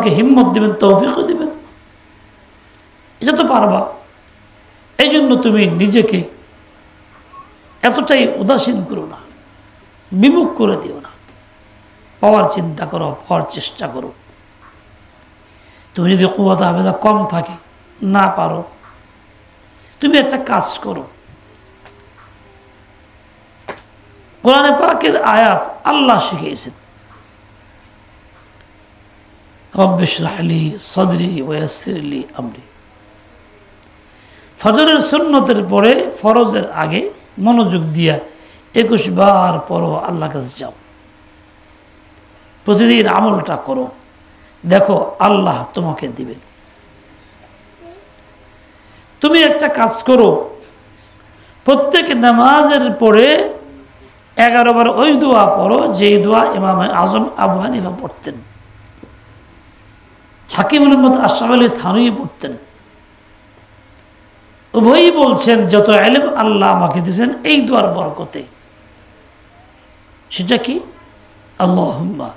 তোমাকে হিম্মত দিবেন, তৌফিকও দিবেন। এটা তো পারবা। এই জন্য তুমি নিজেকে এতটাই উদাসীন করো না, বিমুখ করে দিও না। পাওয়ার চিন্তা করো, পাওয়ার চেষ্টা করো। তুমি যদি কুওয়াত হাফেজা কম থাকে, না পারো, তুমি একটা কাজ করো। কোরআনে পাকের আয়াত আল্লাহ শিখিয়েছেন, রব্বি ইশরাহ লি সাদরি ওয়া ইয়াসসির লি আমরি। ফজরের সুন্নতের পরে ফরজের আগে মনোযোগ দিয়া 21 বার পড়ো, আল্লাহর কাছে যাও, প্রতিদিন আমলটা করো, দেখো আল্লাহ তোমাকে দিবেন। তুমি একটা কাজ করো, প্রত্যেক নামাজের পরে 11 বার ওই দোয়া পড়ো যেই দোয়া ইমাম আজম আবু হানিফা পড়তেন, হাকিমুল উম্মত আশরাফ আলী থানভী পড়তেন। উভয়ই বলছেন যত ইলম আল্লাহ আমাকে দিয়েছেন এই দোয়ার বরকতে। সেটা কি? আল্লাহুম্মা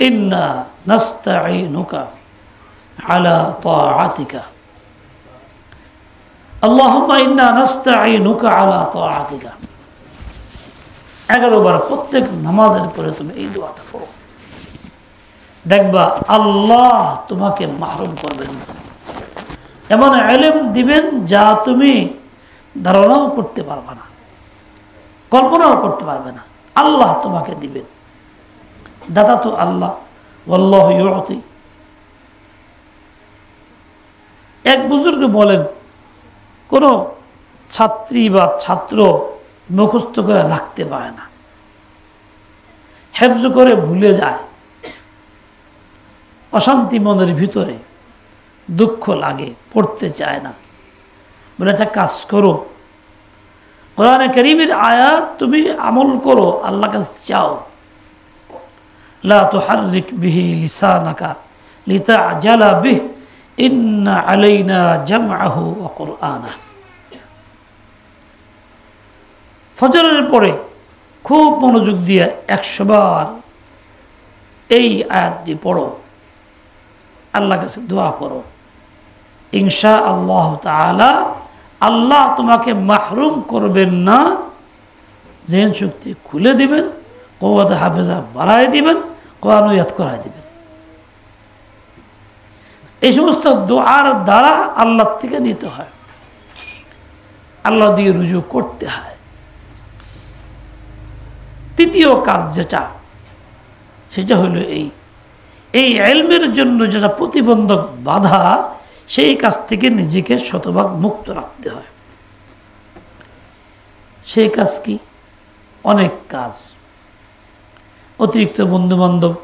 ইন্না নাস্তাঈনুকা আলা তাআতিকা, আল্লাহুম্মা ইন্না নাস্তাঈনুকা আলা তাআতিকা। 11 বার প্রত্যেক নামাজের পরে তুমি এই দোয়াটা পড়ো, দেখবা আল্লাহ তোমাকে মাহরুম করবেন না, এমন ইলম দিবেন যা তুমি ধারণাও করতে পারবে না, কল্পনাও করতে পারবে না। আল্লাহ তোমাকে দিবেন। দাতা তো আল্লাহ, ওয়াল্লাহু ইউতি। এক বুজুর্গ বলেন, কোনো ছাত্রী বা ছাত্র মুখস্থ করে রাখতে পারে না, হেফজ করে ভুলে যায়, অশান্তি মনের ভিতরে, দুঃখ লাগে, পড়তে চায় না। বলে একটা কাজ করো, কোরআনে কারীমের আয়াত তুমি আমল করো, আল্লাহর কাছে চাও। লা তুহাররিক বিহি লিসানাকা লিতা'জালা বিহি ইন্না আলাইনা জামআহু ওয়া কুরআনাহু। ফজরের পরে খুব মনোযোগ দিয়ে 100 বার এই আয়াতটি পড়ো, আল্লাহর কাছে দোয়া করো, ইনশাআল্লাহ তাআলা আল্লাহ তোমাকে মাহরুম করবেন না, জেন শক্তি খুলে দিবেন, কুওয়াত হাফেজা বাড়ায় দিবেন, কোরআন ইয়াদ করায় দিবেন। এই সমস্ত দোয়ার দ্বারা আল্লাহ থেকে নিতে হয়, আল্লাহ দিয়ে রুজু করতে হয়। তৃতীয় কাজ যেটা, সেটা হলো এই ইলমের জন্য যেটা প্রতিবন্ধক বাধা, সেই কাজ থেকে নিজেকে শতভাগ মুক্ত রাখতে হয়। সেই কাজ কি? অনেক কাজ। অতিরিক্ত বন্ধুবান্ধব,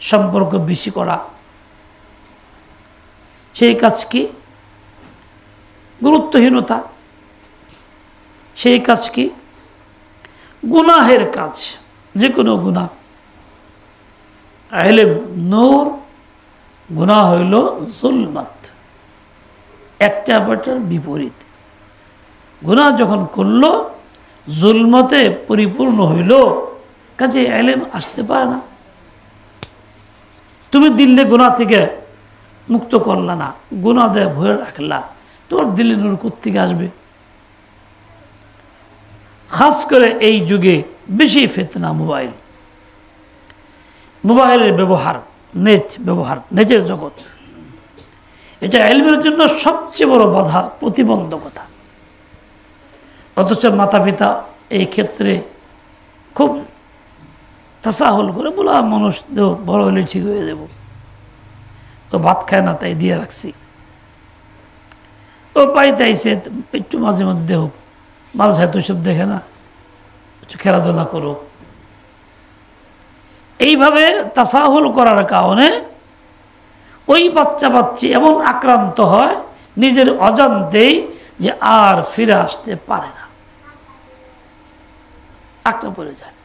সম্পর্ক বেশি করা। সেই কাজ কি? গুরুত্বহীনতা। সেই কাজ কি? গুনাহের কাজ, যে কোনো গুনাহ। ইলম নূর, গুনাহ হইল জুলমাত, একটা অপরটার বিপরীত। গুনাহ যখন করলো জুলমতে পরিপূর্ণ হইল, কাজে ইলম আসতে পারে না। তুমি দিল্লি গুনাহ থেকে মুক্ত করলা না, গুনাহ দিয়ে ভরে রাখলা, তোমার দিল্লি নূর কোত্থেকে আসবে? খাস করে এই যুগে বেশি ফিতনা মোবাইল, মোবাইলের ব্যবহার, নেট ব্যবহার, নেটের জগৎ, এটা ইলমের জন্য সবচেয়ে বড় বাধা, প্রতিবন্ধকতা। অথচ মাতা পিতা এই ক্ষেত্রে খুব তাসাহুল করে বলা, মানুষ তো বড় হলে ঠিক হয়ে যাব, তো ভাত খায় না তাই দিয়ে রাখছি, ও পাইতে আইসে একটু মাঝে মধ্যে দেহ, মাঝে সাথে সব দেখে না, একটু খেলাধুলা করো। এইভাবে তাসাহুল করার কারণে ওই বাচ্চা বাচ্চি এমন আক্রান্ত হয় নিজের অজান্তেই যে আর ফিরে আসতে পারে না, আটকা পড়ে যায়।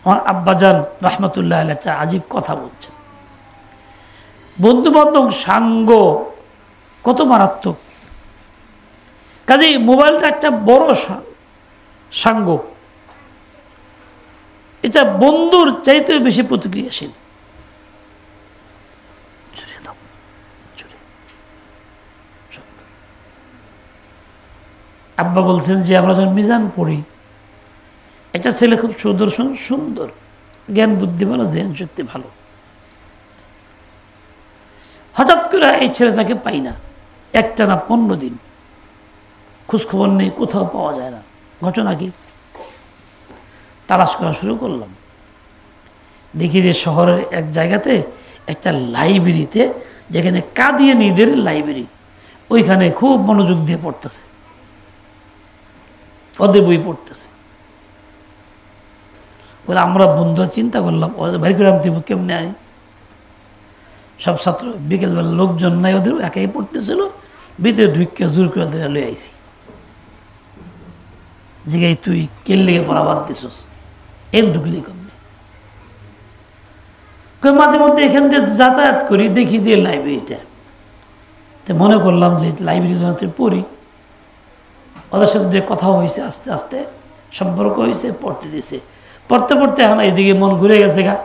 আমার আব্বাজান রহমতুল্লাহ আলাইহি একটা আজীব কথা বলছেন, বন্ধু বান্ধব সাঙ্গ কত মারাত্মক। কাজেই মোবাইলটা একটা বড় সাঙ্গ, এটা বন্ধুর চাইতে বেশি প্রতিক্রিয়াশীল। আব্বা বলছেন যে আমরা যখন মিজান পড়ি, একটা ছেলে খুব সুদর্শন, সুন্দর, জ্ঞান বুদ্ধি ভালো, জ্ঞান শক্তি ভালো। হঠাৎ করে এই ছেলেটাকে পাই না, একটা না 15 দিন খোঁজখবর নেই, কোথাও পাওয়া যায় না। ঘটনা কি? তালাশ করা শুরু করলাম, দেখি যে শহরের এক জায়গাতে একটা লাইব্রেরিতে, যেখানে কাদিয়ানীদের লাইব্রেরি, ওইখানে খুব মনোযোগ দিয়ে পড়তেছে, ওদের বই পড়তেছে। বলে আমরা বন্ধুরা চিন্তা করলাম ওদের বাইর করে আনতে কেমনে আনি। সব ছাত্র বিকেলবেলা লোকজন নাই, ওদের একাই পড়তেছিল, ভিতরে ঢুকিয়ে জোর করে দিয়ে লই আইছি। জিগাই তুই কেল লেগে পড়া বাদ দিছস, এম ঢুকলি কমনে? মাঝে মধ্যে এখান দিয়ে যাতায়াত করি, দেখি যে লাইব্রেরিটা, তো মনে করলাম যে লাইব্রেরি যখন তুই পড়ি, ওদের সাথে যে কথা হয়েছে, আস্তে আস্তে সম্পর্ক হয়েছে, পড়তে দিয়েছে। পড়তে পড়তে এখন এদিকে মন ঘুরে গেছে গা,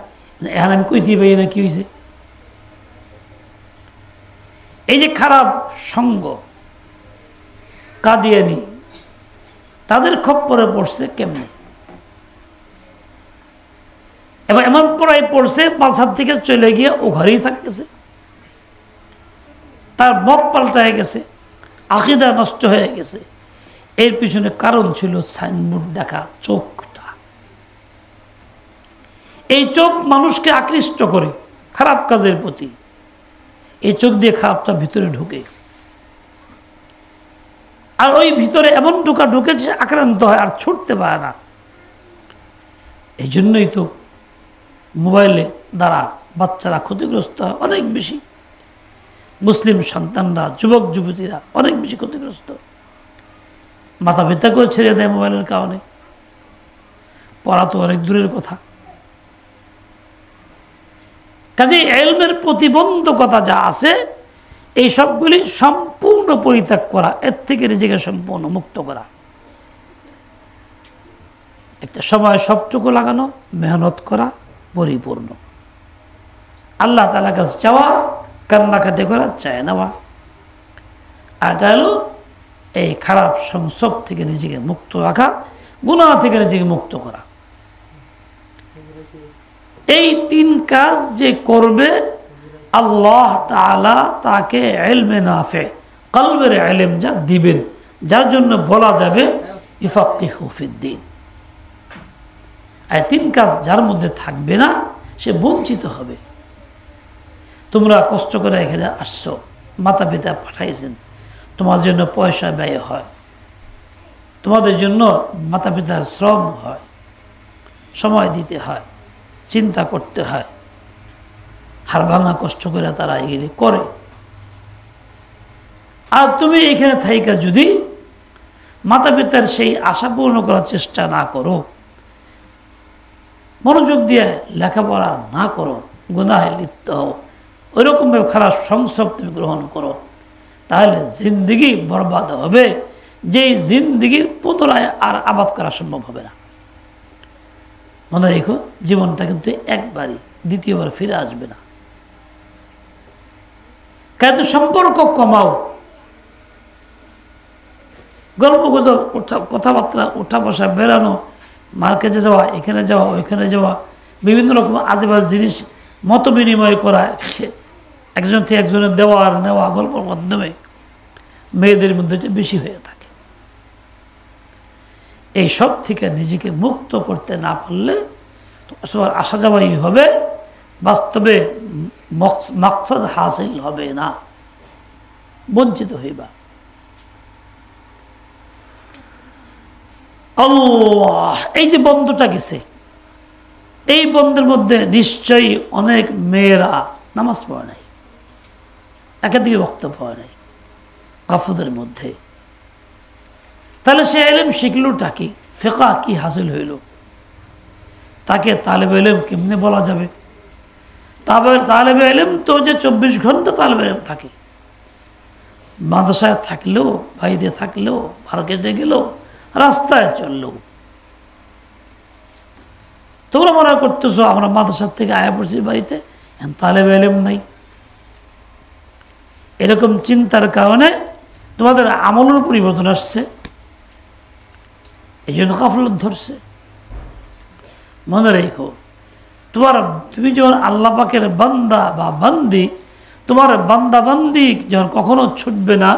এখন আমি কইতে পারি না কি হয়েছে। এই যে খারাপ সঙ্গ, কাদিয়ানি, তাদের খপ্পরে পড়ছে কেমনে, এবার এমন পড়াই পড়ছে মাঝহাত থেকে চলে গিয়ে ও ঘরেই থাকতেছে, তার মত পাল্টায় গেছে, আকীদা নষ্ট হয়ে গেছে। এর পিছনে কারণ ছিল সাইনবোর্ড দেখা, চোখটা। এই চোখ মানুষকে আকৃষ্ট করে খারাপ কাজের প্রতি, এই চোখ দিয়ে খারাপটা ভিতরে ঢুকে, আর ওই ভিতরে এমন ঢুকে যে আক্রান্ত হয় আর ছুটতে পারে না। এই জন্যই তো মোবাইলে দ্বারা বাচ্চারা ক্ষতিগ্রস্ত হয় অনেক বেশি, মুসলিম সন্তানরা, যুবক যুবতীরা অনেক বেশি ক্ষতিগ্রস্ত। মাথা ব্যথা করে ছেড়ে দেয় মোবাইলের কারণে, পড়া তো অনেক দূরের কথা। কাজেই ইলমের প্রতিবন্ধকতা যা আছে, এই সবগুলি সম্পূর্ণ পরিত্যাগ করা, এর থেকে নিজেকে সম্পূর্ণ মুক্ত করা। একটা সময় সবটুকু লাগানো, মেহনত করা, পরিপূর্ণ আল্লাহ তাআলার কাছে চাওয়া, কান্নাকাটি করা, চায় নেওয়া। আর এটা হলো এই খারাপ সংসব থেকে নিজেকে মুক্ত রাখা, গুনাহ থেকে নিজেকে মুক্ত করা। এই 3 কাজ যে করবে, আল্লাহ তাআলা তাকে ইলমে নাফে, কলবের ইলম যা দিবেন, যার জন্য বলা যাবে ইফাক্কিহু ফিদ্দীন। এই 3 কাজ যার মধ্যে থাকবে না, সে বঞ্চিত হবে। তোমরা কষ্ট করে এখানে আসছো, মাতা পিতা পাঠাইছেন, তোমার জন্য পয়সা ব্যয় হয়, তোমাদের জন্য মাতা পিতার শ্রম হয়, সময় দিতে হয়, চিন্তা করতে হয়, হাড় ভাঙা কষ্ট করে তারা এগুলি করে। আর তুমি এখানে থাইকা যদি মাতা পিতার সেই আশা পূর্ণ করার চেষ্টা না করো, মনোযোগ দিয়ে লেখাপড়া না করো, গুনাহে লিপ্ত হও, ওইরকমভাবে খারাপ সংসব তুমি গ্রহণ করো, তাহলে জিন্দিগি বরবাদ হবে, যেই জিন্দিগির পুনরায় আর আবাদ করা সম্ভব হবে না। মনে রেখো, জীবনটা কিন্তু একবারই, দ্বিতীয়বার ফিরে আসবে না। কাজে সম্পর্ক কমাও, গল্প গুজব, কথাবার্তা, উঠা বসা, বেড়ানো, মার্কেটে যাওয়া, এখানে যাওয়া, ওইখানে যাওয়া, বিভিন্ন রকম আজেবাজ জিনিস মত বিনিময় করা, একজন থেকে একজনের দেওয়া আর নেওয়া, গল্পের মাধ্যমে মেয়েদের মধ্যে এটা বেশি হয়ে থাকে। এই সব থেকে নিজেকে মুক্ত করতে না পারলে সবার আসা যাওয়াই হবে, বাস্তবে মাকসাদ হাসিল হবে না, বঞ্চিত হইবা। আল্লাহ, এই যে বন্ধটা গেছে, এই বন্ধের মধ্যে নিশ্চয়ই অনেক মেয়েরা নামাজ পড়ে নাই, একাধিক বক্তব্য পড়ে নাই গাফুদের মধ্যে। তাহলে সে ইলম শিখলোটা কি, ফিকহ কি হাসিল হইল, তাকে তালেবে ইলম কেমনে বলা যাবে? তালেবে ইলম তো যে 24 ঘন্টা তালেবে ইলম থাকে, মাদ্রাসায় থাকলেও, বাড়িতে থাকলেও, মার্কেটে গেলেও, রাস্তায় চললেও। তোমরা মনে করতেছো আমরা মাদ্রাসার থেকে আয়া পড়ছি বাড়িতে, তালেবে ইলম নাই। এরকম চিন্তার কারণে তোমাদের আমলের পরিবর্তন আসছে, এই জন্য গাফলত ধরছে। মনে রেখো, তুমি যখন আল্লাহ পাকের বান্দা বা বান্দি, তোমার বান্দা বান্দি যখন কখনো ছুটবে না,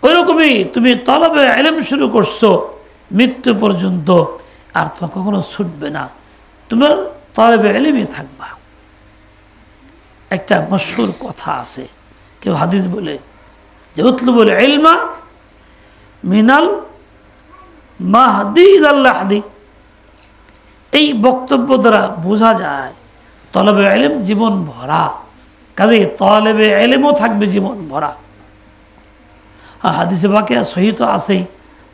ওইরকমই তুমি তলবে ইলম শুরু করছো মৃত্যু পর্যন্ত, আর তোমার কখনো ছুটবে না, তোমার তলবে ইলমই থাকবা। একটা মশহুর কথা আছে, কেউ হাদিস বলে যে উতলুবুল ইলমা মিনাল মাহদি ইলাল লাহদি। এই বক্তব্য দ্বারা বোঝা যায় তলবে ইলম জীবন ভরা, কাজেই তলবে ইলমও থাকবে জীবন ভরা। হাদিসে বাকি সহিহ তো আছেই,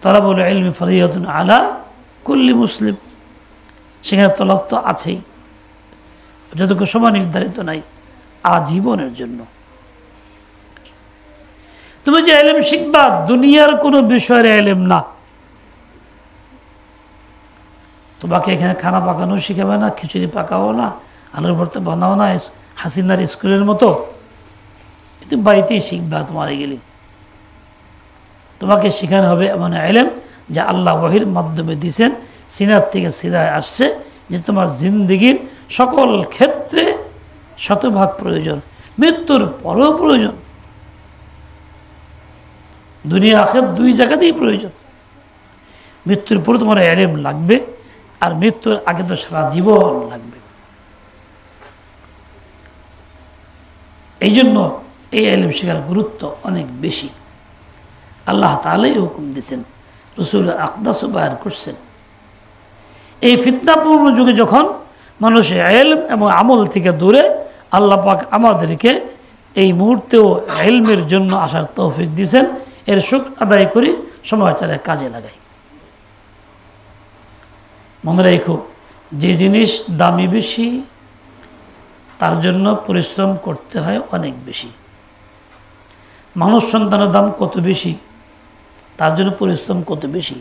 তলবুল ইলমি ফরিয়াতুন আলা কুল্লি মুসলিম, সেখানে তলব তো আছেই, যতটুকু সময় নির্ধারিত নাই, আজীবনের জন্য। তুমি যে ইলম শিখবা দুনিয়ার কোনো বিষয়ের ইলম না, তোমাকে এখানে খানা পাকানো শিখাবে না, খিচুড়ি পাকাও না, আলুর ভর্তা বানাও না, হাসিনার স্কুলের মতো, তুমি বাড়িতেই শিখবা। তোমার গেলে তোমাকে শেখানো হবে এমন ইলম যা আল্লাহ ওয়াহির মাধ্যমে দিয়েছেন, সিনার থেকে সিনায় আসছে, যে তোমার জিন্দেগির সকল ক্ষেত্রে শতভাগ প্রয়োজন, মৃত্যুর পরেও প্রয়োজন, দুনিয়া আখিরাত দুই জায়গাতেই প্রয়োজন। মৃত্যুর পরে তোমার ইলম লাগবে, আর মৃত্যুর আগে তো সারা জীবন লাগবে। এই জন্য এই ইলম শেখার গুরুত্ব অনেক বেশি। আল্লাহ তাআলাই হুকুম দিয়েছেন, রাসূল আকদাস বয়ান করছেন। এই ফিতনাপূর্ণ যুগে যখন মানুষ ইলম এবং আমল থেকে দূরে, আল্লাহ পাক আমাদেরকে এই মুহূর্তেও ইলমের জন্য আসার তৌফিক দিয়েছেন। এর শুকর আদায় করি, সময়টারে কাজে লাগাই। মনে রেখো, যে জিনিস দামি বেশি তার জন্য পরিশ্রম করতে হয় অনেক বেশি। মানুষ সন্তানের দাম কত বেশি, তার জন্য পরিশ্রম কত বেশি।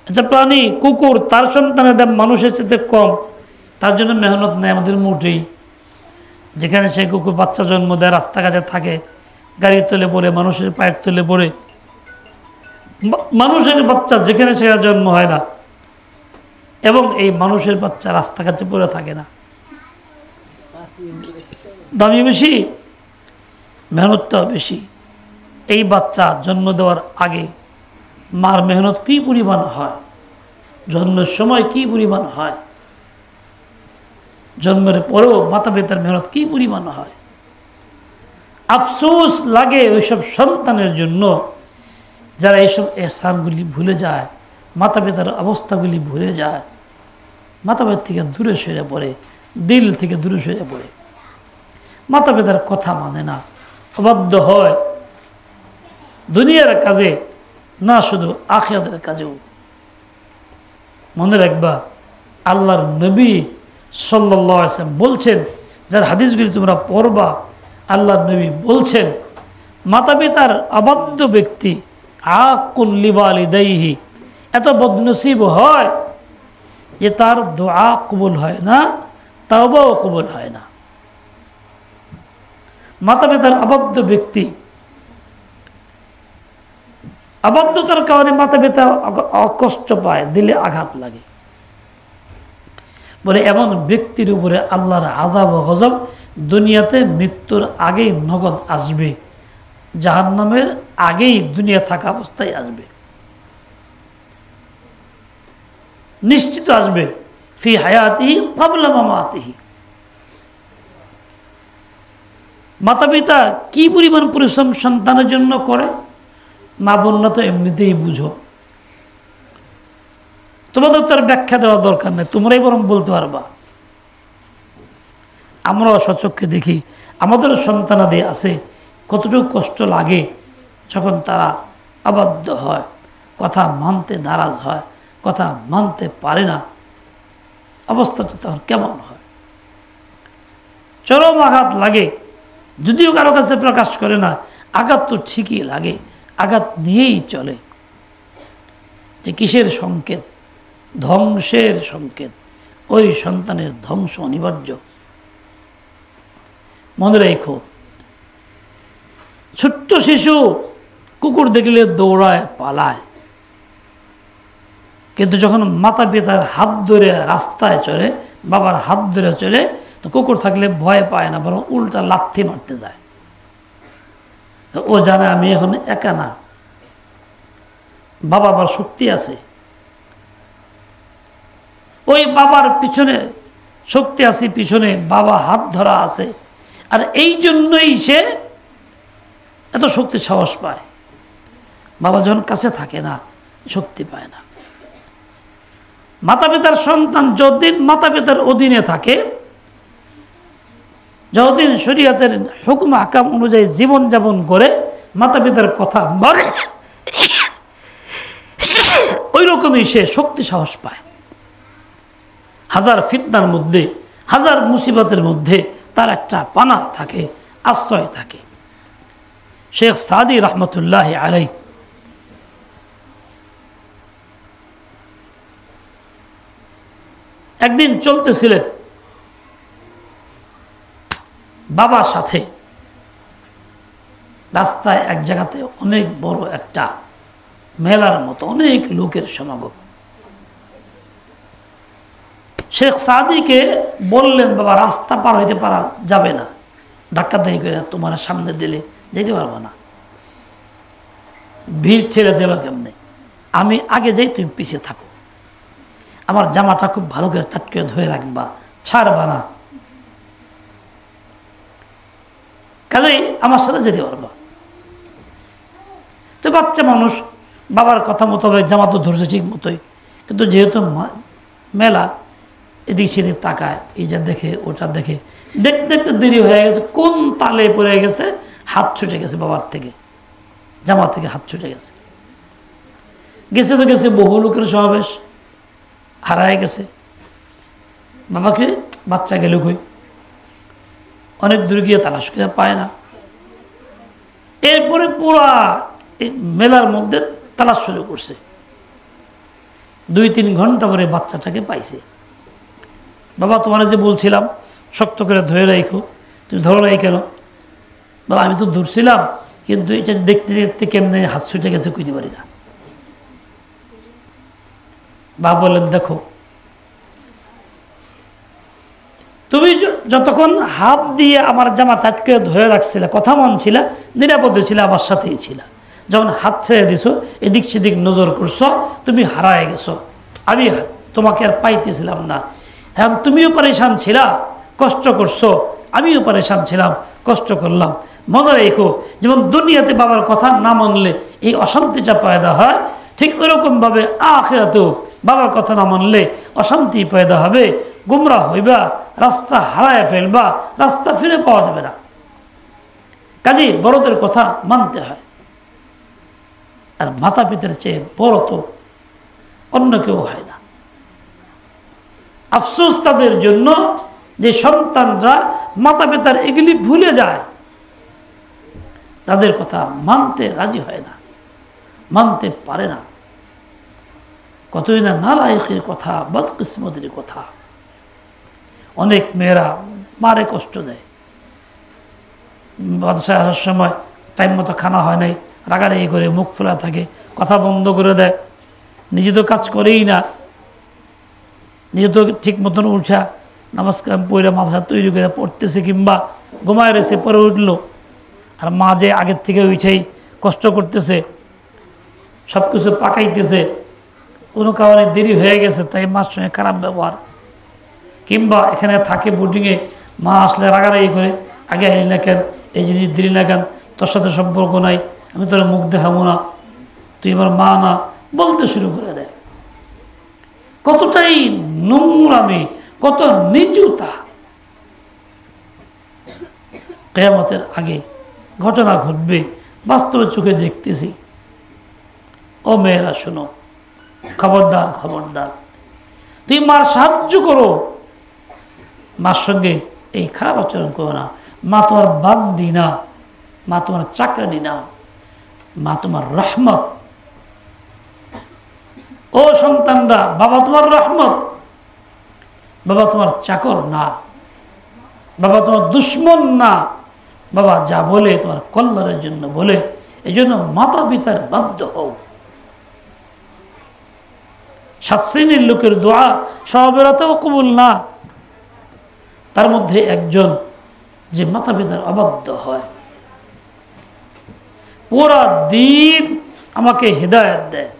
একটা প্রাণী কুকুর, তার সন্তানের দাম মানুষের চেয়ে কম, তার জন্য মেহনত নেই আমাদের মোটেই। যেখানে সে কুকুর বাচ্চা জন্ম দেয়, রাস্তাঘাটে থাকে, গাড়ির তলে পড়ে, মানুষের পায়ের তলে পড়ে, মানুষের বাচ্চা যেখানে সেখানে জন্ম হয় না, এবং এই মানুষের বাচ্চা রাস্তাঘাটে পড়ে থাকে না। দামি বেশি, মেহনতটাও বেশি। এই বাচ্চা জন্ম দেওয়ার আগে মার মেহনত কী পরিমাণ হয়, জন্মের সময় কী পরিমাণ হয়, জন্মের পরেও মাতা পিতার মেহনত কী পরিমাণ হয়। আফসোস লাগে ওইসব সন্তানের জন্য যারা এইসব এহসানগুলি ভুলে যায়, মাতা পিতার অবস্থাগুলি ভুলে যায়, মাতা পিতার থেকে দূরে সরে পড়ে, দিল থেকে দূরে সরে পড়ে, মাতা পিতার কথা মানে না, অবাধ্য হয় দুনিয়ার কাজে না, শুধু আখিরাতের কাজেও। মনে রাখবা, আল্লাহর নবী সাল্লাল্লাহু আলাইহি ওয়াসাল্লাম বলছেন, যার হাদিসগুলি তোমরা পড়বা, আল্লাহর নবী বলছেন, মাতা পিতার অবাধ্য ব্যক্তি আকুল লিওয়ালিদাইহি, এত বদনসিব হয় যে তার দোয়া কবুল হয় না, তাওবাও কবুল হয় না। মাতা পিতার অবাধ্য ব্যক্তি, অবাধ্যতার কারণে মাতা পিতা কষ্ট পায়, দিলে আঘাত লাগে। বলে এমন ব্যক্তির উপরে আল্লাহর আযাব ও গজব দুনিয়াতে মৃত্যুর আগেই নগদ আসবে, জাহান্নামের আগেই দুনিয়া থাকা অবস্থায় আসবে, নিশ্চিত আসবে। ফি হায়াতিহি ক্বাবলা মামাতিহি। মাতা পিতা কি পরিমাণ পরিশ্রম সন্তানের জন্য করে, মা বোনরা তো এমনিতেই বুঝো, তোমাদের তার ব্যাখ্যা দেওয়া দরকার নেই, তোমরাই বরং বলতে পারবা। আমরাও সচক্ষে দেখি, আমাদের সন্তানাদি আছে, কতটুকু কষ্ট লাগে যখন তারা অবাধ্য হয়, কথা মানতে নারাজ হয়, কথা মানতে পারে না, অবস্থাটা তখন কেমন হয়। চরম আঘাত লাগে, যদিও কারো কাছে প্রকাশ করে না, আঘাত তো ঠিকই লাগে, আঘাত নিয়েই চলে। যে কিসের সংকেত? ধ্বংসের সংকেত। ওই সন্তানের ধ্বংস অনিবার্য। মনে রেখো, ছোট্ট শিশু কুকুর দেখলে দৌড়ায়, পালায়। কিন্তু যখন মাতা পিতার হাত ধরে রাস্তায় চলে, বাবার হাত ধরে চলে, তো কুকুর থাকলে ভয় পায় না, বরং উল্টা লাথি মারতে যায়। ও জানে আমি এখন একা না, বাবা আবার শক্তি আছে, ওই বাবার পিছনে শক্তি আছে, পিছনে বাবা হাত ধরা আছে। আর এই জন্যই সে এত শক্তি সাহস পায়। বাবা যখন কাছে থাকে না, শক্তি পায় না। মাতা পিতার সন্তান যতদিন মাতা পিতার অধীনে থাকে, যতদিন শরীয়তের হুকুম হাকাম অনুযায়ী জীবনযাপন করে, মাতা পিতার কথা মানে, ওই রকমই সে শক্তি সাহস পায়। হাজার ফিতনার মধ্যে, হাজার মুসিবতের মধ্যে তার একটা পানা থাকে, আশ্রয় থাকে। শেখ সাদি রহমতুল্লাহ আলাই একদিন চলতেছিলেন বাবার সাথে রাস্তায়, এক জায়গাতে অনেক বড় একটা মেলার মতো অনেক লোকের সমাগম। শেখ সাদিকে বললেন, বাবা রাস্তা পার হইতে পারা যাবে না, ধাক্কাধাক্কি করে তোমার সামনে দিলে যেতে পারবো না, ভিড় ঠেলে দেবা কেমনে, আমি আগে যাই, তুমি পিছিয়ে থাকো, আমার জামাটা খুব ভালো করে টাট করে ধরে রাখবা, ছাড়বা না, কাজেই আমার সাথে যেতে পারবা। তো বাচ্চা মানুষ বাবার কথা মোতাবেক জামা তো ধরছে ঠিক মতোই, কিন্তু যেহেতু মেলা, এদিক সেদিক তাকায়, এই যা দেখে ওটা দেখে, দেখতে দেখতে দেরি হয়ে গেছে, কোন তালে পড়ে গেছে, হাত ছুটে গেছে বাবার থেকে, জামা থেকে হাত ছুটে গেছে। গেছে তো গেছে, বহু লোকের সমাবেশ, হারায় গেছে। বাবাকে বাচ্চা গেল কই, অনেক দূরে গিয়ে তালাশ করে পায় না। এরপরে পুরা মেলার মধ্যে তালাশ শুরু করছে। 2-3 ঘন্টা পরে বাচ্চাটাকে পাইছে। বাবা তোমার যে বলছিলাম শক্ত করে ধরে রাখো, তুমি ধরো নাই কেন? বাবা আমি তো ধরছিলাম, কিন্তু এটা দেখতে দেখতে কেমনে হাত ছুটে গেছে কইতে পারি না। বাবা বললেন, দেখো তুমি যতক্ষণ হাত দিয়ে আমার জামা টাটকে ধরে রাখছিলে, কথা মানছিলে, নিরাপদে ছিল, আমার সাথেই ছিল। যখন হাত ছেড়ে দিছো, এদিক সেদিক নজর করছো, তুমি হারায় গেছো, আমি তোমাকে আর পাইতেছিলাম না। হ্যাঁ তুমিও পরেশান ছিলা, কষ্ট করছো, আমিও পরেশান ছিলাম, কষ্ট করলাম। মনে রেখো, যেমন দুনিয়াতে বাবার কথা না মানলে এই অশান্তিটা পয়দা হয়, ঠিক ওইরকমভাবে আখিরাতেও বাবার কথা না মানলে অশান্তি পয়দা হবে, গুমরা হইবা, রাস্তা হারায় ফেলবা, রাস্তা ফিরে পাওয়া যাবে না। কাজেই বড়দের কথা মানতে হয়। আর মাতা পিতার চেয়ে বড় তো অন্য কেউ হয় না। আফসোস তাদের জন্য যে সন্তানরা মাতা পিতার এগুলি ভুলে যায়, তাদের কথা মানতে রাজি হয় না, মানতে পারে না। কতই না নালায়েকের কথা, বদকিসমতের কথা। অনেক মেয়েরা মারে কষ্ট দেয়, বাদশাহ আসার সময় টাইম মতো খানা হয় নাই, রাগারাগি করে মুখ ফোলা থাকে, কথা বন্ধ করে দেয়, নিজে তো কাজ করেই না, নিজে তো ঠিক মতন উঠা নামাজ কালাম পড়ে মাথা তৈরি করে পড়তেছে, কিংবা ঘুমায় রয়েছে, পরে উঠলো। আর মা যে আগের থেকে উঠেই কষ্ট করতেছে, সব কিছু পাকাইতেছে, কোনো কারণে দেরি হয়ে গেছে, তাই মার সঙ্গে খারাপ ব্যবহার, কিংবা এখানে থাকে বোর্ডিংয়ে, মা আসলে রাগারাগি করে, আগে আইলি না কেন, এই জিনিস দিলি না কেন, তোর সাথে সম্পর্ক নাই, আমি তোর মুখ দেখাবো না, তুই আমার মা না, বলতে শুরু করে দেয়। কতটাই নোংরামি, কত নিচুতা। কিয়ামতের আগে ঘটনা ঘটবে, বাস্তবে চোখে দেখতেছি। ও মেয়েরা শোনো, খবরদার খবরদার, তুই মার সাহায্য করো, মার সঙ্গে এই খারাপ আচরণ করো না। মা তোমার বান্দি না, মা তোমার চাকরানি না, মা তোমার রহমত। ও সন্তানরা, বাবা তোমার রহমত, বাবা তোমার চাকর না, বাবা তোমার দুশ্মন না। বাবা যা বলে তোমার কল্যাণের জন্য বলে, এই জন্য মাতা পিতার বাধ্য হও। 7 শ্রেণীর লোকের দোয়া সবেরাতেও কবুল না, তার মধ্যে একজন যে মাতা পিতার অবাধ্য হয়। পুরা দিন আমাকে হেদায়েত দেয়,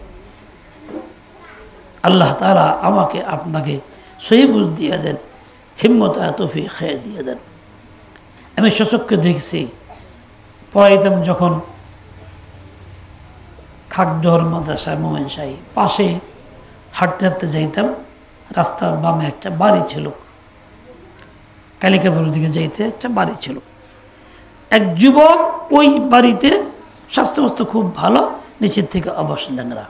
আল্লাহ তাআলা আমাকে আপনাকে সহি বুঝ দিয়ে দেন, হিম্মত আর তৌফিক খেয়ে দিয়ে দেন। আমি সচক্ষে দেখছি, পড়াইতাম যখন খাকজহর মাদ্রাসায় মোমেন শাহী, পাশে হাঁটতে হাঁটতে যাইতাম, রাস্তার বামে একটা বাড়ি ছিল, কালিকাপুরের দিকে যাইতে একটা বাড়ি ছিল। এক যুবক ওই বাড়িতে স্বাস্থ্য খুব ভালো, নিচের থেকে অবশ ল্যাংরা,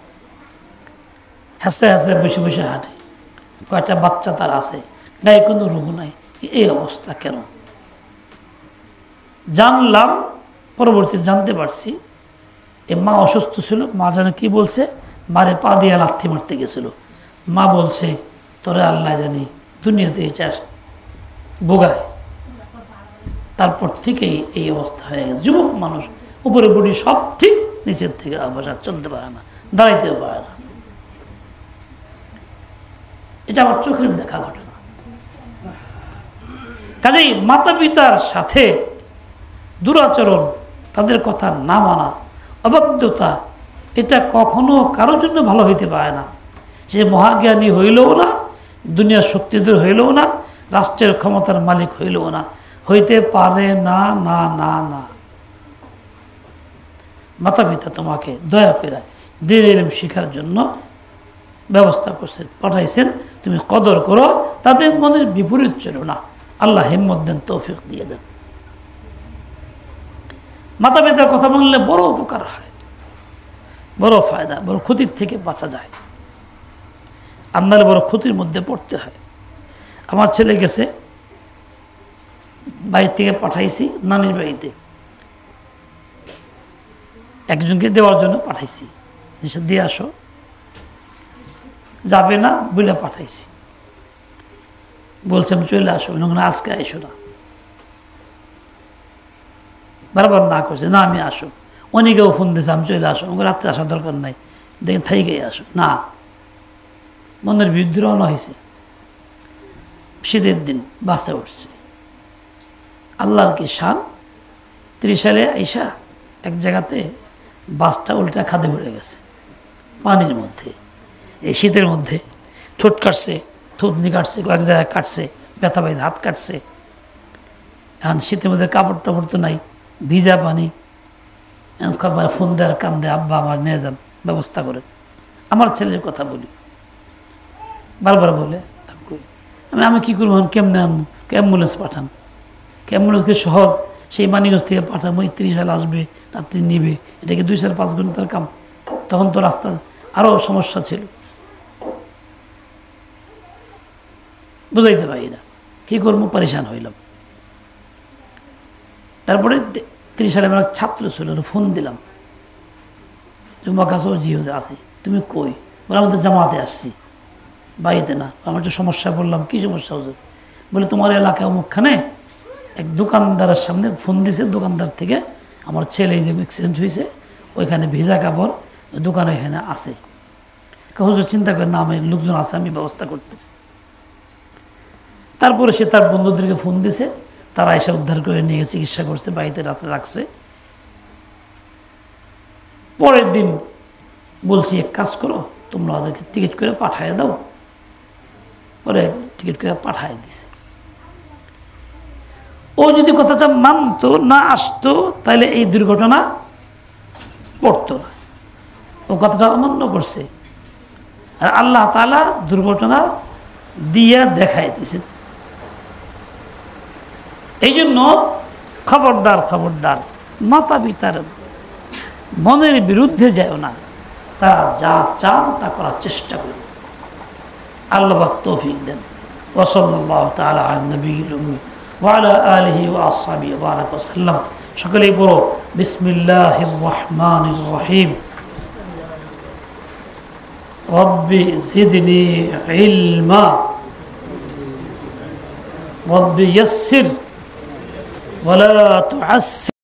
হাসতে হাসতে বসে বসে হাঁটে, কয়েকটা বাচ্চা তার আছে, গায়ে কোনো রোগ নাই, এই অবস্থা কেন? জানলাম, পরবর্তীতে জানতে পারছি এ মা অসুস্থ ছিল, মা জানে কি বলছে, মারে পা দিয়ে লাথি মারতে গেছিল, মা বলছে তোরে আল্লাহ জানি দুনিয়াতে এটা ভোগায়। তারপর থেকেই এই অবস্থা হয়ে গেছে। যুবক মানুষ, উপরে বডি সব ঠিক, নিচের থেকে অবস্থা, চলতে পারে না, দাঁড়াইতেও পারে না। এটা আমার চোখের দেখা ঘটনা। কাজেই মাতা পিতার সাথে দুরাচরণ, তাদের কথা না মানা, অবাধ্যতা, এটা কখনো কারোর জন্য ভালো হইতে পারে না। সে মহাজ্ঞানী হইলেও না, দুনিয়ার শক্তিধর হইলেও না, রাষ্ট্রের ক্ষমতার মালিক হইলেও না, হইতে পারে না, না না না। মাতা পিতা তোমাকে দয়া করে দিনের ইলম শিখার জন্য ব্যবস্থা করছেন, পাঠাইছেন, তুমি কদর করো, তাদের মনের বিপরীত চলো না। আল্লাহ হিম্মত দেন, তৌফিক দিয়ে দেন। মাতা পিতার কথা বললে বড় উপকার হয়, বড় ফায়দা, বড় ক্ষতির থেকে বাঁচা যায়। আন্দালে বড় ক্ষতির মধ্যে পড়তে হয়। আমার ছেলে গেছে, বাড়ি থেকে পাঠাইছি নানির বাড়িতে, একজনকে দেওয়ার জন্য পাঠাইছি, দিয়ে আসো, যাবে না বলে পাঠাইছি, বলছে আমি চলে আসো, আজকে আইসো না, বারবার না করছে, না আমি আসো। অনেকেও ফোন দিয়েছে আমি চলে আসো, আমাকে রাত্রে আসার দরকার নাই, দেখেন থাইকেই আসো না। মনের বিরুদ্ধে রওনা হয়েছে, শীতের দিন বাসে উঠছে, আল্লাহর কি শান। 30 সালে আইসা এক জায়গাতে বাসটা উল্টা খাদে পড়ে গেছে, পানির মধ্যে, এই শীতের মধ্যে। ঠোঁট কাটছে, থুতনি কাটছে, কয়েক জায়গায় কাটছে, ব্যথা পাইছে, হাত কাটছে। এখন শীতের মধ্যে কাপড় টাপড় তো নাই, ভিজা পানি। ফোন দেওয়ার কান্দে, আব্বা আমার নিয়ে যান, ব্যবস্থা করে। আমার ছেলের কথা বলি, বারবার বলে আমি কী করবো, কেমনে আনবো, অ্যাম্বুলেন্স পাঠান, অ্যাম্বুলেন্সকে সহজ সেই মানিগঞ্জ থেকে পাঠাবো, 30 সাল আসবে, রাত্রি নিবে, এটাকে 2-5 ঘন্টার কাম। তখন তো রাস্তা আরও সমস্যা ছিল, বুঝাইতে পারি না, কী করবো, পরেশান হইলাম। তারপরে 30 সালে আমার ছাত্র ছিল, ফোন দিলাম, তোমার কাছেও জি আছি, তুমি কই? বলে আমি তো জামাতে আসছি, বাড়িতে না। আমার একটু সমস্যা বললাম, কী সমস্যা হুজুর? বলে তোমার এলাকায় অমুকখানে এক দোকানদারের সামনে ফোন দিছে, দোকানদার থেকে আমার ছেলে যে অ্যাক্সিডেন্ট হয়েছে, ওইখানে ভিজা কাপড় দোকানে এখানে আছে। হুজুর চিন্তা করে না, আমি লোকজন আছে, আমি ব্যবস্থা করতেছি। তারপরে সে তার বন্ধুদেরকে ফোন দিছে, তারা এসে উদ্ধার করে নিয়ে চিকিৎসা করছে, বাড়িতে রাত্রে রাখছে। পরের দিন বলছি এক কাজ করো, তোমরা ওদেরকে টিকিট করে পাঠিয়ে দাও। পরে টিকিট করে পাঠিয়ে দিছে। ও যদি কথাটা মানতো, না আসতো, তাহলে এই দুর্ঘটনা পড়তো না। ও কথাটা অমান্য করছে, আর আল্লাহ তাআলা দুর্ঘটনা দিয়া দেখাই দিয়েছে। এই জন্য খবরদার, খবরদার, মাতা পিতার মনের বিরুদ্ধে যায় না, তারা যা চান তা করার চেষ্টা করবে। আল্লাহ পাক তৌফিক দেন। ওয়া সাল্লাল্লাহু তাআলা আলা নবিয়্যিল উম্মি ওয়া আলা আলিহি ওয়া আসহাবিহি ওয়া বারাকা ওয়া সাল্লাম। সকলেই পড়ো বিসমিল্লাহির রহমানির রহিম। রব্বি জিদনি ইলমা রব্বি ইয়াসসির ওয়া লা তুআসসির।